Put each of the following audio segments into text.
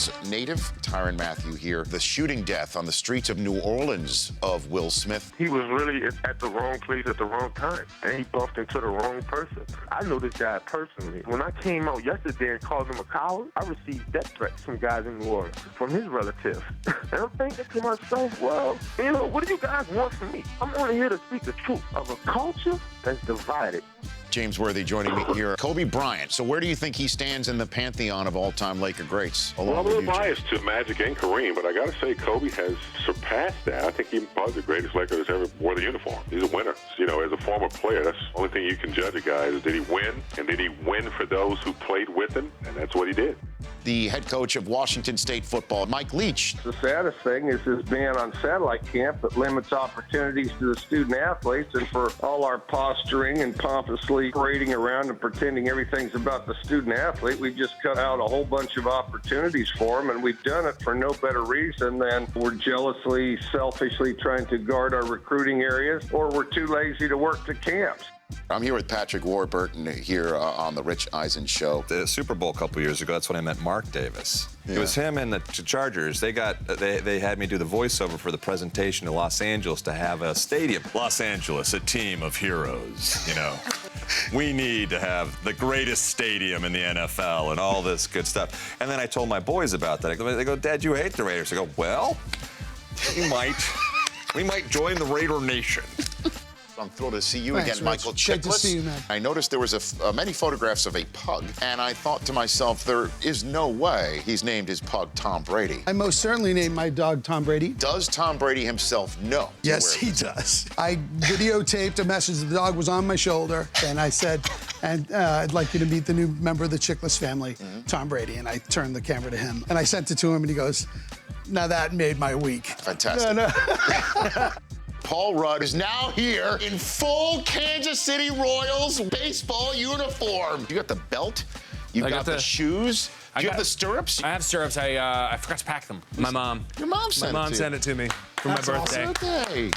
Orleans native, Tyrann Mathieu here. The shooting death on the streets of New Orleans of Will Smith. He was really at the wrong place at the wrong time, and he bumped into the wrong person. I know this guy personally. When I came out yesterday and called him a coward, I received death threats from guys in New Orleans, from his relatives. And I'm thinking to myself, well, what do you guys want from me? I'm only here to speak the truth of a culture that's divided. James Worthy joining me here. Kobe Bryant. So where do you think he stands in the pantheon of all-time Laker greats? Well, I'm a little biased to Magic and Kareem, but I got to say Kobe has surpassed that. I think he's probably the greatest Laker that's ever wore the uniform. He's a winner. As a former player, that's the only thing you can judge a guy is did he win, and did he win for those who played with him, and that's what he did. The head coach of Washington State football, Mike Leach. The saddest thing is this ban on satellite camp that limits opportunities to the student athletes, and for all our posturing and pompously parading around and pretending everything's about the student athlete, we just cut out a whole bunch of opportunities for them, and we've done it for no better reason than we're jealously, selfishly trying to guard our recruiting areas, or we're too lazy to work the camps. I'm here with Patrick Warburton here on the Rich Eisen Show. The Super Bowl a couple years ago, that's when I met Mark Davis. Yeah. It was him and the Chargers. They had me do the voiceover for the presentation to Los Angeles to have a stadium. Los Angeles, a team of heroes, We need to have the greatest stadium in the NFL and all this good stuff. And then I told my boys about that. They go, Dad, you hate the Raiders. I go, well, we might join the Raider Nation. I'm thrilled to see you Thanks, again, Michael Rich. Chiklis. Good to see you, man. I noticed there was many photographs of a pug, and I thought to myself, there is no way he's named his pug Tom Brady. I most certainly named my dog Tom Brady. Does Tom Brady himself know? Yes, he does. I videotaped a message. The dog was on my shoulder, and I said, I'd like you to meet the new member of the Chiklis family, Tom Brady. And I turned the camera to him, and I sent it to him, and he goes, now that made my week. Fantastic. No. Paul Rudd is now here in full Kansas City Royals baseball uniform. You got the belt. You got the shoes. Do you have the stirrups? I have stirrups. I forgot to pack them. My mom. Your mom sent sent it to me for my birthday. Awesome.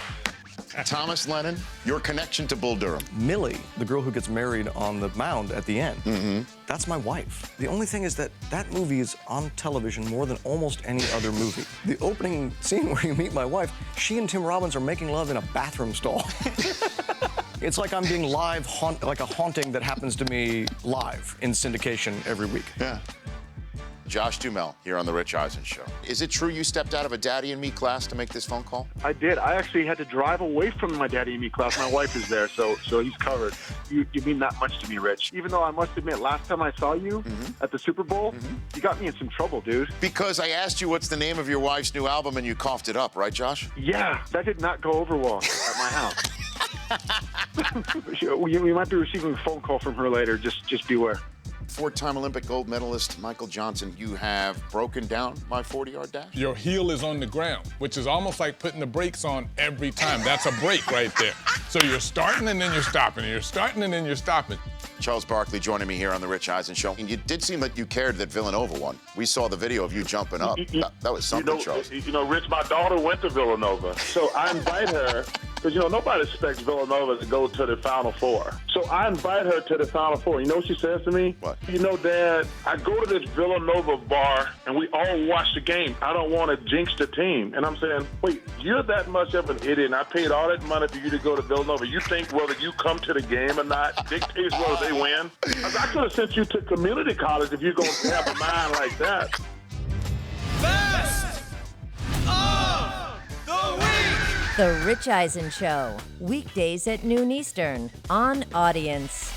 Thomas Lennon, your connection to Bull Durham. Millie, the girl who gets married on the mound at the end, that's my wife. The only thing is that movie is on television more than almost any other movie. The opening scene where you meet my wife, she and Tim Robbins are making love in a bathroom stall. It's like I'm being live, like a haunting that happens to me live in syndication every week. Yeah. Josh Duhamel here on the Rich Eisen Show. Is it true you stepped out of a Daddy and Me class to make this phone call? I did. I actually had to drive away from my Daddy and Me class. My wife is there, so he's covered. You mean that much to me, Rich. Even though I must admit, last time I saw you at the Super Bowl, you got me in some trouble, dude. Because I asked you what's the name of your wife's new album and you coughed it up, right, Josh? Yeah, that did not go over well at my house. We might be receiving a phone call from her later. Just beware. Four-time Olympic gold medalist Michael Johnson, you have broken down my 40-yard dash? Your heel is on the ground, which is almost like putting the brakes on every time. That's a brake right there. So you're starting and then you're stopping, and you're starting and then you're stopping. Charles Barkley joining me here on the Rich Eisen Show. And you did seem like you cared that Villanova won. We saw the video of you jumping up. That was something, Charles. Rich, my daughter went to Villanova, so I invite her. Because, nobody expects Villanova to go to the Final Four. So I invite her to the Final Four. You know what she says to me? What? Dad, I go to this Villanova bar, and we all watch the game. I don't want to jinx the team. And I'm saying, wait, you're that much of an idiot, and I paid all that money for you to go to Villanova. You think whether you come to the game or not dictates whether they win? I could have sent you to community college if you're going to have a mind like that. Best of the week! The Rich Eisen Show, weekdays at noon Eastern on Audience.